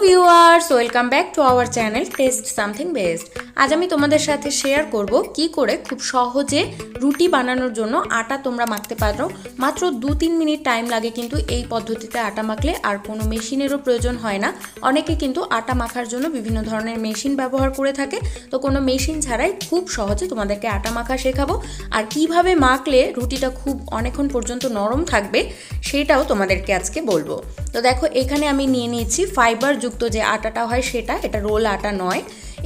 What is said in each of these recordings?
Viewers, welcome back to our channel test something best. আজ আমি তোমাদের সাথে শেয়ার করব কি করে খুব সহজে রুটি বানানোর জন্য আটা তোমরা মাখতে পারো। মাত্র 2-3 মিনিট টাইম লাগে কিন্তু এই পদ্ধতিতে আটা মাখলে, আর কোনো মেশিনেরও প্রয়োজন হয় না। অনেকে কিন্তু আটা মাখার জন্য বিভিন্ন ধরনের মেশিন ব্যবহার করে থাকে, তো কোনো মেশিন ছাড়াই খুব সহজে তোমাদেরকে আটা মাখা শেখাবো। আর কিভাবে মাখলে রুটিটা খুব অনেকক্ষণ পর্যন্ত নরম থাকবে সেটাও তোমাদেরকে আজকে বলবো। তো দেখো, এখানে আমি নিয়ে নিয়েছি ফাইবার যুক্ত যে আটাটা হয় সেটা, এটা রোল আটা নয়।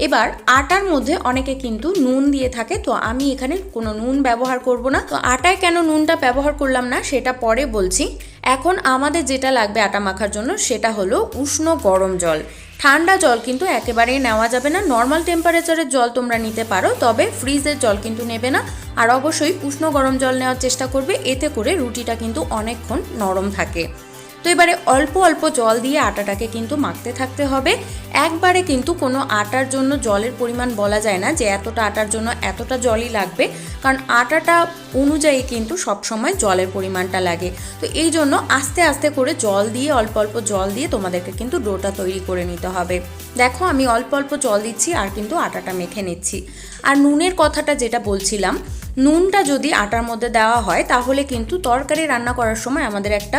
এবার আটার মধ্যে অনেকে কিন্তু নুন দিয়ে থাকে, তো আমি এখানে কোনো নুন ব্যবহার করব না। তো আটায় কেন নুনটা ব্যবহার করলাম না সেটা পরে বলছি। এখন আমাদের যেটা লাগবে আটা মাখার জন্য সেটা হলো উষ্ণ গরম জল। ঠান্ডা জল কিন্তু একেবারেই নেওয়া যাবে না। নর্মাল টেম্পারেচারের জল তোমরা নিতে পারো, তবে ফ্রিজের জল কিন্তু নেবে না। আর অবশ্যই উষ্ণ গরম জল নেওয়ার চেষ্টা করবে, এতে করে রুটিটা কিন্তু অনেকক্ষণ নরম থাকে। তো এবারে অল্প অল্প জল দিয়ে আটাটাকে কিন্তু মাখতে থাকতে হবে। একবারে কিন্তু কোনো আটার জন্য জলের পরিমাণ বলা যায় না যে এতটা আটার জন্য এতটা জলই লাগবে, কারণ আটাটা অনুযায়ী কিন্তু সবসময় জলের পরিমাণটা লাগে। তো এই জন্য আস্তে আস্তে করে জল দিয়ে, অল্প অল্প জল দিয়ে তোমাদেরকে কিন্তু ডোটা তৈরি করে নিতে হবে। দেখো, আমি অল্প অল্প জল দিচ্ছি আর কিন্তু আটাটা মেখে নিচ্ছি। আর নুনের কথাটা যেটা বলছিলাম, নুনটা যদি আটার মধ্যে দেওয়া হয় তাহলে কিন্তু তরকারি রান্না করার সময় আমাদের একটা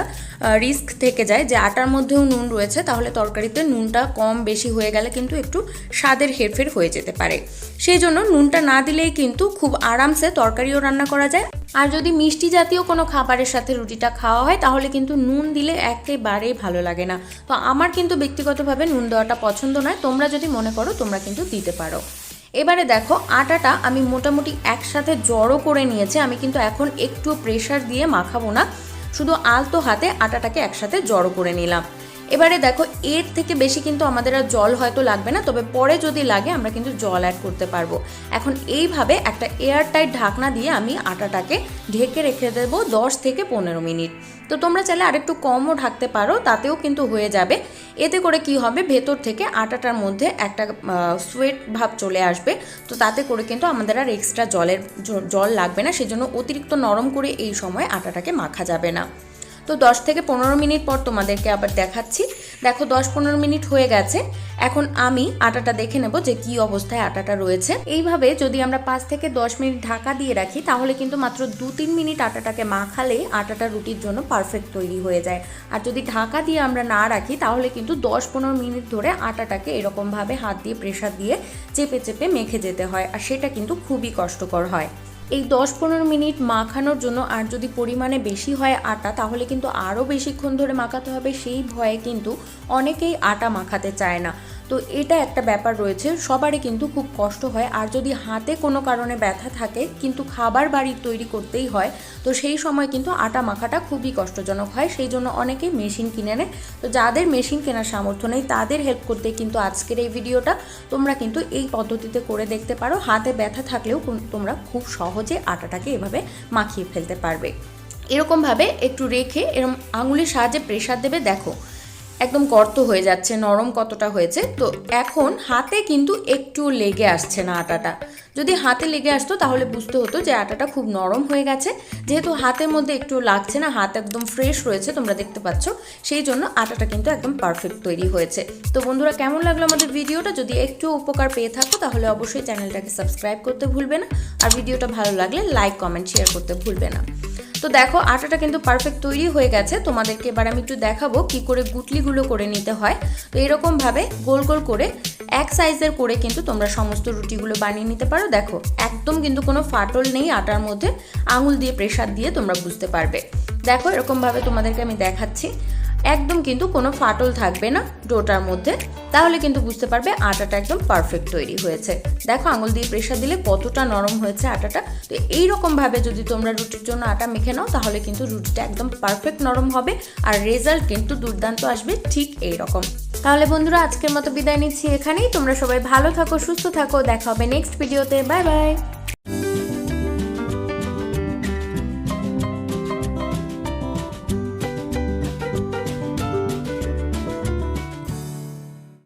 রিস্ক থেকে যায় যে আটার মধ্যেও নুন রয়েছে, তাহলে তরকারিতে নুনটা কম বেশি হয়ে গেলে কিন্তু একটু স্বাদের হেরফের হয়ে যেতে পারে। সেই জন্য নুনটা না দিলেই কিন্তু খুব আরামসে তরকারিও রান্না করা যায়। আর যদি মিষ্টি জাতীয় কোনো খাবারের সাথে রুটিটা খাওয়া হয় তাহলে কিন্তু নুন দিলে একেবারেই ভালো লাগে না। তো আমার কিন্তু ব্যক্তিগতভাবে নুন দেওয়াটা পছন্দ নয়, তোমরা যদি মনে করো তোমরা কিন্তু দিতে পারো। এবারে দেখো, আটাটা আমি মোটামুটি একসাথে জড়ো করে নিয়েছি। আমি কিন্তু এখন একটু প্রেশার দিয়ে মাখাবো না, শুধু আলতো হাতে আটাটাকে একসাথে জড়ো করে নিলাম। এবারে দেখো, এর থেকে বেশি কিন্তু আমাদের আর জল হয়তো লাগবে না, তবে পরে যদি লাগে আমরা কিন্তু জল অ্যাড করতে পারবো। এখন এইভাবে একটা এয়ারটাইট ঢাকনা দিয়ে আমি আটাটাকে ঢেকে রেখে দেবো 10 থেকে 15 মিনিট। তো তোমরা চাইলে আরেকটু কমও ঢাকতে পারো, তাতেও কিন্তু হয়ে যাবে। এতে করে কি হবে, ভেতর থেকে আটাটার মধ্যে একটা সোয়েট ভাব চলে আসবে। তো তাতে করে কিন্তু আমাদের আর এক্সট্রা জল লাগবে না, সেজন্য অতিরিক্ত নরম করে এই সময় আটাটাকে মাখা যাবে না। তো 10 থেকে 15 মিনিট পর তোমাদেরকে আবার দেখাচ্ছি। দেখো, 10-15 মিনিট হয়ে গেছে। এখন আমি আটাটা দেখে নেব যে কি অবস্থায় আটাটা রয়েছে। এইভাবে যদি আমরা 5 থেকে 10 মিনিট ঢাকা দিয়ে রাখি তাহলে কিন্তু মাত্র 2-3 মিনিট আটাটাকে মাখালে আটাটা রুটির জন্য পারফেক্ট তৈরি হয়ে যায়। আর যদি ঢাকা দিয়ে আমরা না রাখি তাহলে কিন্তু 10-15 মিনিট ধরে আটাটাকে এরকমভাবে হাত দিয়ে প্রেসার দিয়ে চেপে চেপে মেখে যেতে হয়, আর সেটা কিন্তু খুবই কষ্টকর হয়। এই 10-15 মিনিট মাখানোর জন্য আর যদি পরিমাণে বেশি হয় আটা তাহলে কিন্তু আরও বেশিক্ষণ ধরে মাখাতে হবে। সেই ভয়ে কিন্তু অনেকেই আটা মাখাতে চায় না। তো এটা একটা ব্যাপার রয়েছে, সবারই কিন্তু খুব কষ্ট হয়। আর যদি হাতে কোনো কারণে ব্যথা থাকে কিন্তু খাবার বাড়ির তৈরি করতেই হয়, তো সেই সময় কিন্তু আটা মাখাটা খুবই কষ্টজনক হয়। সেই জন্য অনেকেই মেশিন কিনে নেয়। তো যাদের মেশিন কেনার সামর্থ্য নেই তাদের হেল্প করতে কিন্তু আজকের এই ভিডিওটা। তোমরা কিন্তু এই পদ্ধতিতে করে দেখতে পারো। হাতে ব্যথা থাকলেও তোমরা খুব সহজে আটাটাকে এভাবে মাখিয়ে ফেলতে পারবে। এরকমভাবে একটু রেখে এরকম আঙুলের সাহায্যে প্রেসার দেবে। দেখো, একদম গর্ত হয়ে যাচ্ছে, নরম কতটা হয়েছে। তো এখন হাতে কিন্তু একটু লেগে আসছে না আটাটা। যদি হাতে লেগে আসতো তাহলে বুঝতে হতো যে আটাটা খুব নরম হয়ে গেছে। যেহেতু হাতের মধ্যে একটু লাগছে না, হাত একদম ফ্রেশ রয়েছে, তোমরা দেখতে পাচ্ছ, সেই জন্য আটাটা কিন্তু একদম পারফেক্ট তৈরি হয়েছে। তো বন্ধুরা, কেমন লাগলো আমাদের ভিডিওটা? যদি একটু উপকার পেয়ে থাকো তাহলে অবশ্যই চ্যানেলটাকে সাবস্ক্রাইব করতে ভুলবে না, আর ভিডিওটা ভালো লাগলে লাইক, কমেন্ট, শেয়ার করতে ভুলবে না। তো দেখো, আটাটা কিন্তু পারফেক্ট তৈরি হয়ে গেছে। তোমাদেরকে এবার আমি একটু দেখাবো কি করে গুটলিগুলো করে নিতে হয়। তো এরকমভাবে গোল গোল করে এক সাইজের করে কিন্তু তোমরা সমস্ত রুটিগুলো বানিয়ে নিতে পারো। দেখো, একদম কিন্তু কোনো ফাটল নেই আটার মধ্যে। আঙুল দিয়ে প্রেসার দিয়ে তোমরা বুঝতে পারবে। দেখো, এরকমভাবে তোমাদেরকে আমি দেখাচ্ছি, একদম কিন্তু কোনো ফাটল থাকবে না ডোটার মধ্যে। তাহলে কিন্তু বুঝতে পারবে আটাটা একদম পারফেক্ট তৈরি হয়েছে। দেখো, আঙুল দিয়ে প্রেসার দিলে কতটা নরম হয়েছে আটাটা। তো এইরকমভাবে যদি তোমরা রুটির জন্য আটা মেখে নাও তাহলে কিন্তু রুটিটা একদম পারফেক্ট নরম হবে, আর রেজাল্ট কিন্তু দুর্দান্ত আসবে ঠিক এইরকম। তাহলে বন্ধুরা, আজকের মতো বিদায় নিচ্ছি এখানেই। তোমরা সবাই ভালো থাকো, সুস্থ থাকো। দেখা হবে নেক্সট ভিডিওতে। Bye bye.